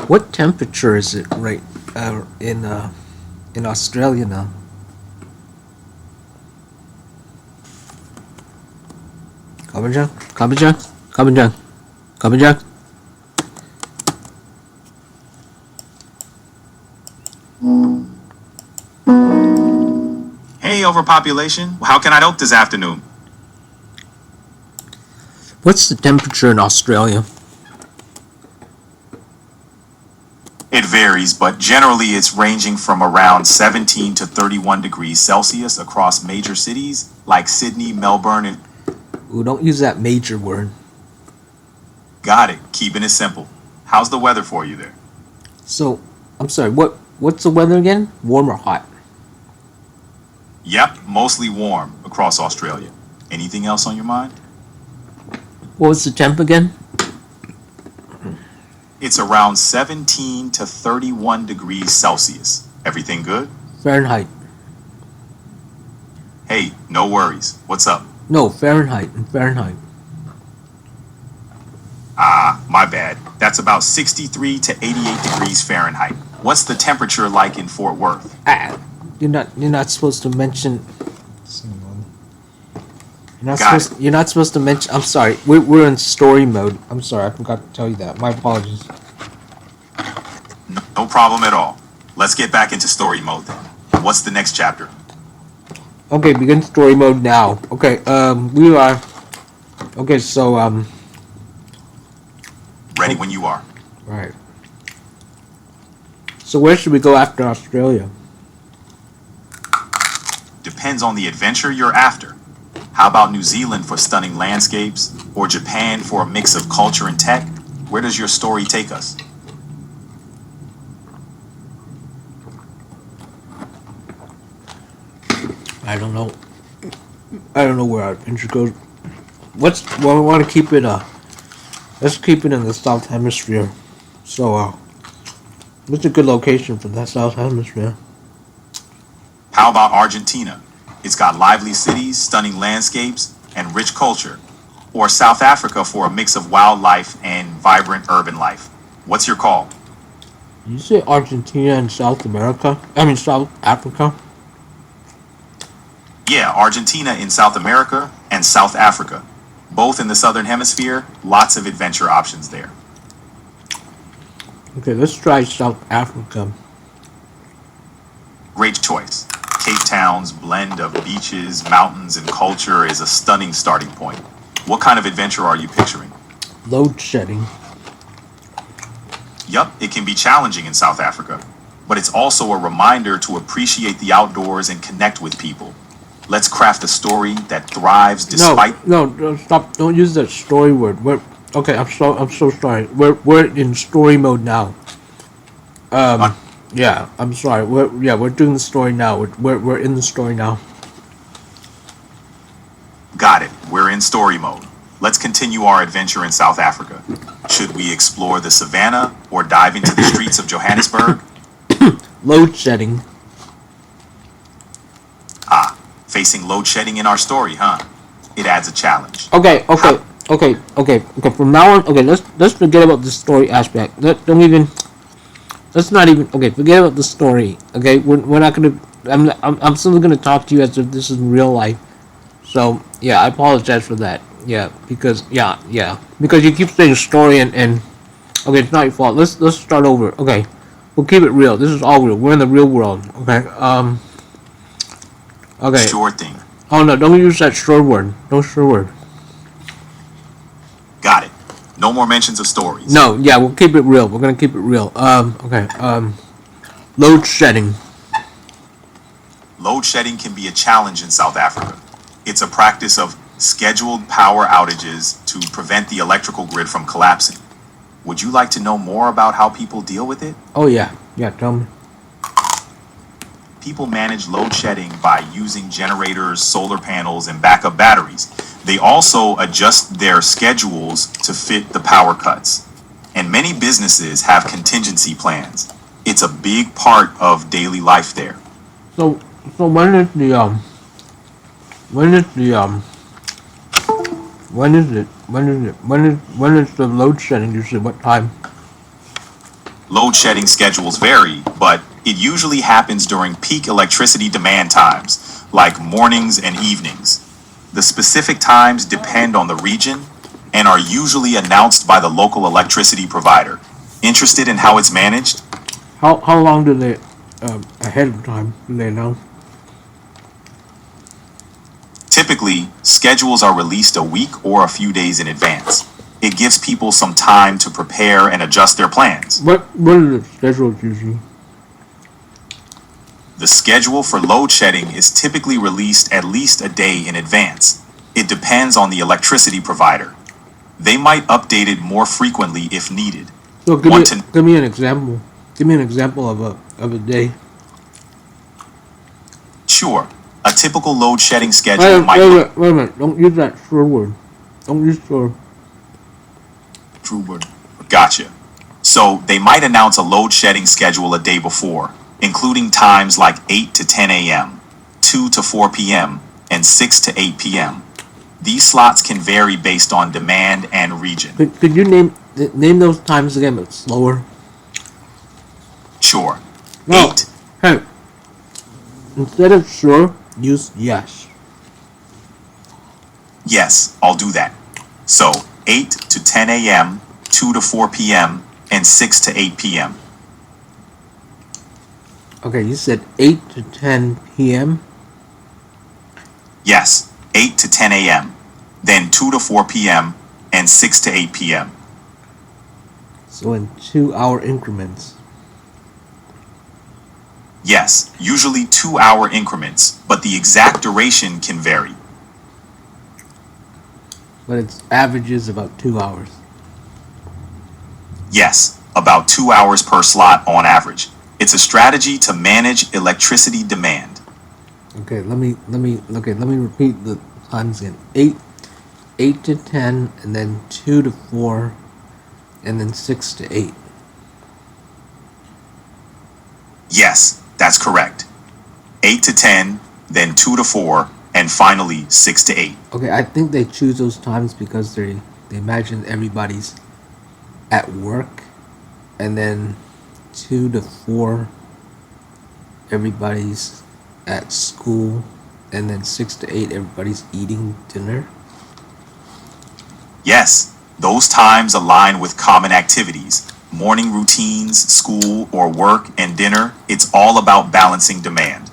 What temperature is it right in Australia now? Kabajang? Kabajang? Kabajang? Kabajang? Hey, overpopulation. How can I help this afternoon? What's the temperature in Australia? It varies, but generally it's ranging from around 17 to 31 degrees Celsius across major cities like Sydney, Melbourne, and... Ooh, don't use that major word. Got it. Keeping it simple. How's the weather for you there? So, I'm sorry, what's the weather again? Warm or hot? Yep, mostly warm across Australia. Anything else on your mind? What was the temp again? It's around 17 to 31 degrees Celsius. Everything good? Fahrenheit. Hey, no worries. What's up? No, Fahrenheit. Fahrenheit. Ah, my bad. That's about 63 to 88 degrees Fahrenheit. What's the temperature like in Fort Worth? You're not supposed to mention. You're not supposed to mention. I'm sorry. We're in story mode. I'm sorry. I forgot to tell you that. My apologies. No problem at all. Let's get back into story mode then. What's the next chapter? Okay, begin story mode now. Okay, we are. Okay, so Ready when you are. Right. So where should we go after Australia? Depends on the adventure you're after. How about New Zealand for stunning landscapes, or Japan for a mix of culture and tech? Where does your story take us? I don't know. I don't know where our adventure goes. We want to keep it. Let's keep it in the South Hemisphere. So, what's a good location for that South Hemisphere? How about Argentina? It's got lively cities, stunning landscapes, and rich culture. Or South Africa for a mix of wildlife and vibrant urban life. What's your call? Did you say Argentina and South America? I mean South Africa? Yeah, Argentina in South America and South Africa. Both in the Southern Hemisphere, lots of adventure options there. Okay, let's try South Africa. Great choice. Cape Town's blend of beaches, mountains, and culture is a stunning starting point. What kind of adventure are you picturing? Load shedding. Yup, it can be challenging in South Africa, but it's also a reminder to appreciate the outdoors and connect with people. Let's craft a story that thrives despite... No, stop. Don't use that story word. Okay, I'm so sorry. We're in story mode now. Yeah, I'm sorry. We're doing the story now. We're in the story now. Got it. We're in story mode. Let's continue our adventure in South Africa. Should we explore the savannah or dive into the streets of Johannesburg? Load shedding. Facing load shedding in our story, huh? It adds a challenge. Okay. From now on, okay, let's forget about the story aspect. Let's not even. Okay, forget about the story. Okay, we're not gonna. I'm still gonna talk to you as if this is real life. So yeah, I apologize for that. Yeah, because because you keep saying story and okay, it's not your fault. Let's start over. Okay, we'll keep it real. This is all real. We're in the real world. Okay. Okay. Sure thing. Oh no! Don't use that sure word. No sure word. Got it. No more mentions of stories. No. Yeah, we'll keep it real. We're gonna keep it real. Okay. Load shedding. Load shedding can be a challenge in South Africa. It's a practice of scheduled power outages to prevent the electrical grid from collapsing. Would you like to know more about how people deal with it? Oh yeah. Yeah. Tell me. People manage load shedding by using generators, solar panels, and backup batteries. They also adjust their schedules to fit the power cuts. And many businesses have contingency plans. It's a big part of daily life there. So when is the load shedding usually? What time? Load shedding schedules vary, but it usually happens during peak electricity demand times, like mornings and evenings. The specific times depend on the region and are usually announced by the local electricity provider. Interested in how it's managed? How long do they ahead of time do they know? Typically, schedules are released a week or a few days in advance. It gives people some time to prepare and adjust their plans. What are the schedules usually? The schedule for load shedding is typically released at least a day in advance. It depends on the electricity provider. They might update it more frequently if needed. So give me an example. Give me an example of a day. Sure, a typical load shedding schedule Wait a minute. Don't use that sure word. Don't use sure. True word. Gotcha. So they might announce a load shedding schedule a day before, including times like 8 to 10 a.m., 2 to 4 p.m., and 6 to 8 p.m. These slots can vary based on demand and region. Could you name those times again, but slower? Sure. No. 8. Hey. Instead of sure, use yes. Yes, I'll do that. So 8 to 10 a.m., 2 to 4 p.m., and 6 to 8 p.m. Okay, you said 8 to 10 p.m. Yes, 8 to 10 a.m., then 2 to 4 p.m., and 6 to 8 p.m. So in 2-hour increments. Yes, usually 2-hour increments, but the exact duration can vary. But its averages about 2 hours. Yes, about 2 hours per slot on average. It's a strategy to manage electricity demand. Okay, let me repeat the times again. 8 to 10, and then 2 to 4, and then 6 to 8. Yes, that's correct. 8 to 10, then 2 to 4, and finally 6 to 8. Okay, I think they choose those times because they imagine everybody's at work, and then 2 to 4 everybody's at school, and then 6 to 8 everybody's eating dinner. Yes, those times align with common activities, morning routines, school or work, and dinner. It's all about balancing demand.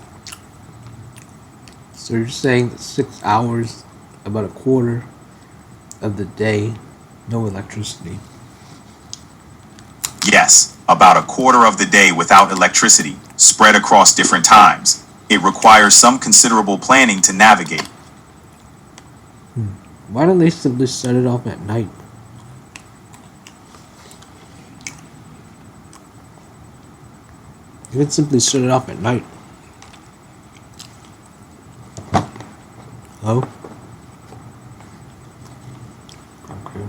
So you're saying that 6 hours, about a quarter of the day, no electricity. Yes, about a quarter of the day without electricity, spread across different times. It requires some considerable planning to navigate. Why don't they simply set it off at night? You can simply shut it off at night. Hello? Okay.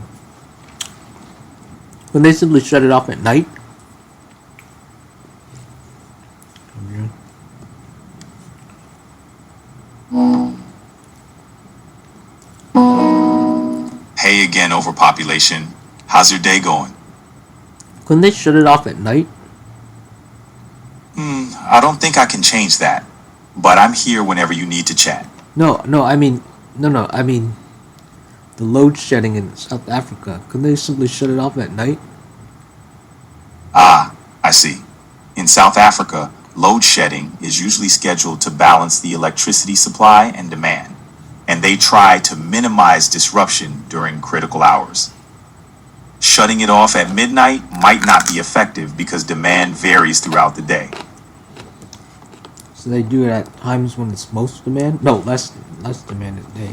When they simply shut it off at night? Okay. Hey again, overpopulation. How's your day going? Couldn't they shut it off at night? I don't think I can change that, but I'm here whenever you need to chat. I mean, the load shedding in South Africa. Couldn't they simply shut it off at night? Ah, I see. In South Africa, load shedding is usually scheduled to balance the electricity supply and demand, and they try to minimize disruption during critical hours. Shutting it off at midnight might not be effective because demand varies throughout the day. So they do it at times when it's most demand? No, less demand at day.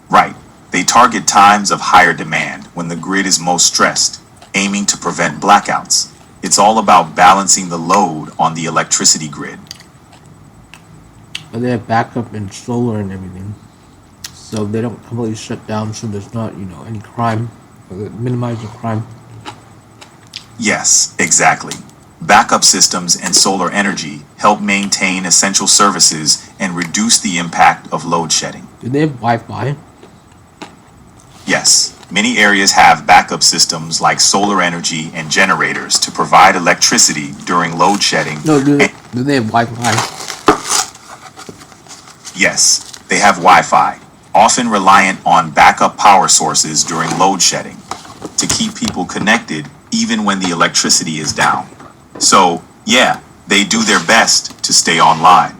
Right. They target times of higher demand when the grid is most stressed, aiming to prevent blackouts. It's all about balancing the load on the electricity grid. But they have backup and solar and everything. So they don't completely shut down so there's not, any crime. Minimize the crime. Yes, exactly. Backup systems and solar energy help maintain essential services and reduce the impact of load shedding. Do they have Wi-Fi? Yes, Many areas have backup systems like solar energy and generators to provide electricity during load shedding. No, And do they have Wi-Fi? yes, they have Wi-Fi, often reliant on backup power sources during load shedding to keep people connected even when the electricity is down. So, yeah, they do their best to stay online.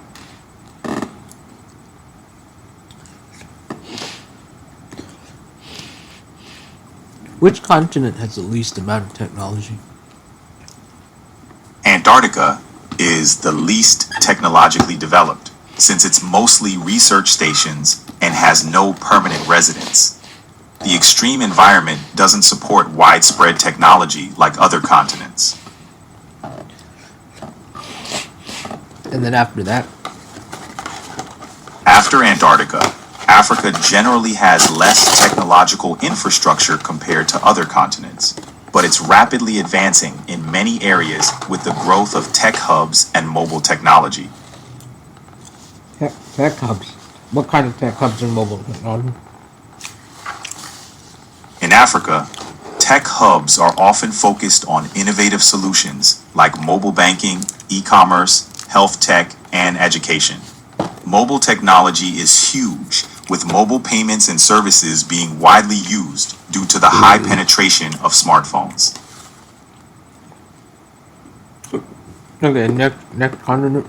Which continent has the least amount of technology? Antarctica is the least technologically developed, since it's mostly research stations and has no permanent residents. The extreme environment doesn't support widespread technology like other continents. And then after that, After Antarctica, Africa generally has less technological infrastructure compared to other continents, but it's rapidly advancing in many areas with the growth of tech hubs and mobile technology. tech hubs. What kind of tech hubs and mobile technology? In Africa, tech hubs are often focused on innovative solutions like mobile banking, e-commerce, health tech, and education. Mobile technology is huge, with mobile payments and services being widely used due to the high penetration of smartphones. Okay, next continent.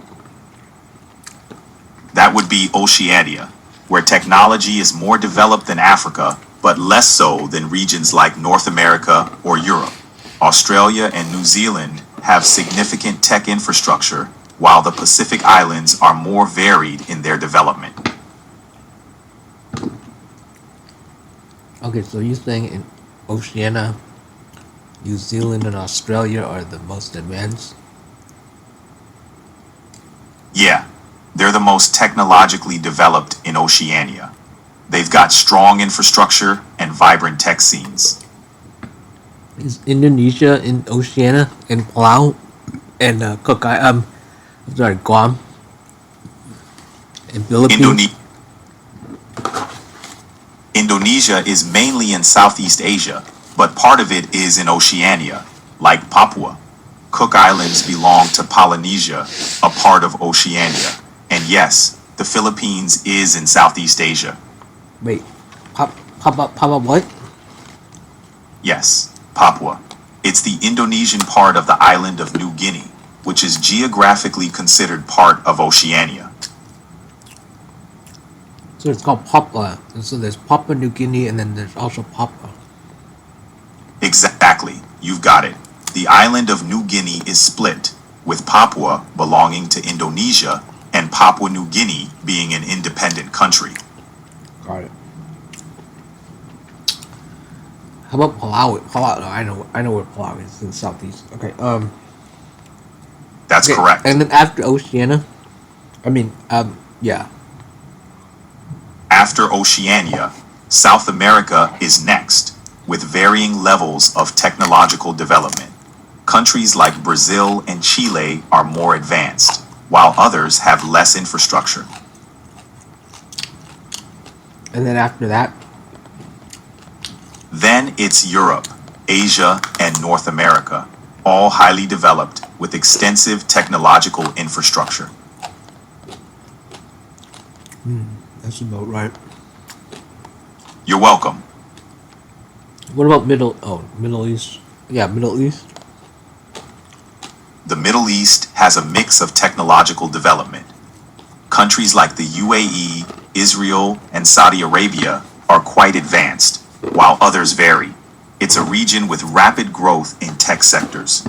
That would be Oceania, where technology is more developed than Africa, but less so than regions like North America or Europe. Australia and New Zealand have significant tech infrastructure, while the Pacific Islands are more varied in their development. Okay, so you're saying in Oceania, New Zealand and Australia are the most advanced? Yeah, they're the most technologically developed in Oceania. They've got strong infrastructure and vibrant tech scenes. Is Indonesia in Oceania and Palau and Guam and Philippines? Indonesia is mainly in Southeast Asia, but part of it is in Oceania, like Papua. Cook Islands belong to Polynesia, a part of Oceania. And yes, the Philippines is in Southeast Asia. Wait, Papa what? Yes, Papua. It's the Indonesian part of the island of New Guinea, which is geographically considered part of Oceania. So it's called Papua. And so there's Papua New Guinea and then there's also Papua. Exactly, you've got it. The island of New Guinea is split, with Papua belonging to Indonesia and Papua New Guinea being an independent country. Got it. How about Palau? Palau, I know where Palau is in southeast. Okay. That's Okay, correct. and then after Oceania, yeah. After Oceania, South America is next, with varying levels of technological development. Countries like Brazil and Chile are more advanced, while others have less infrastructure. And then after that, Then it's Europe, Asia, and North America, all highly developed with extensive technological infrastructure. that's about right. You're welcome. What about Middle East? Yeah, Middle East. The Middle East has a mix of technological development. Countries like the UAE, Israel, and Saudi Arabia are quite advanced, while others vary. It's a region with rapid growth in tech sectors.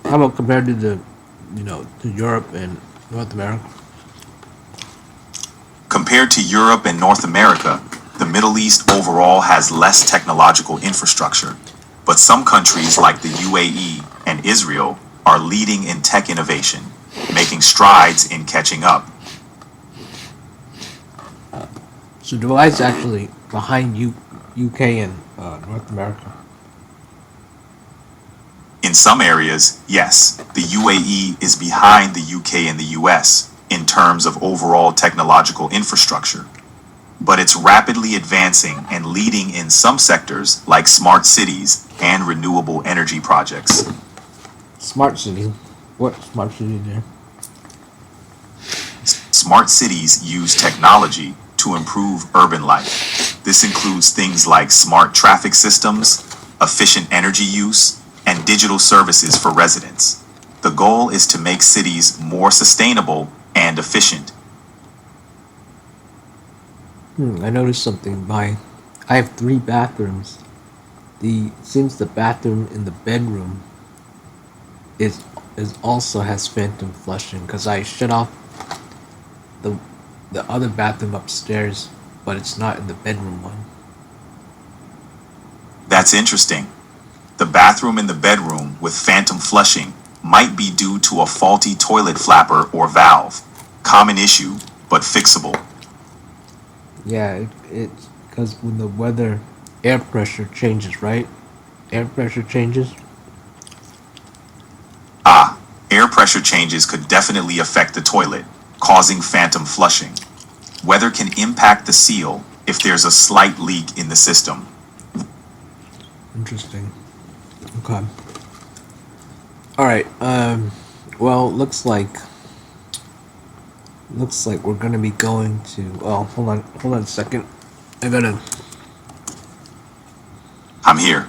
How about compared to to Europe and North America? Compared to Europe and North America, the Middle East overall has less technological infrastructure, but some countries like the UAE and Israel are leading in tech innovation, making strides in catching up. So Dubai's actually behind UK and North America. In some areas, yes, the UAE is behind the UK and the US in terms of overall technological infrastructure. but it's rapidly advancing and leading in some sectors like smart cities and renewable energy projects. Smart city. What smart city there? Smart cities use technology to improve urban life. This includes things like smart traffic systems, efficient energy use, and digital services for residents. The goal is to make cities more sustainable and efficient. I noticed something. I have 3 bathrooms. Seems the bathroom in the bedroom is also has phantom flushing because I shut off the the other bathroom upstairs, but it's not in the bedroom one. That's interesting. The bathroom in the bedroom with phantom flushing might be due to a faulty toilet flapper or valve. Common issue, but fixable. Yeah, it's because when the weather, air pressure changes, right? Air pressure changes. Ah, air pressure changes could definitely affect the toilet, causing phantom flushing. Weather can impact the seal if there's a slight leak in the system. Interesting. Okay. All right. Well, looks like we're gonna be going to. Oh, hold on a second. I gotta. I'm here.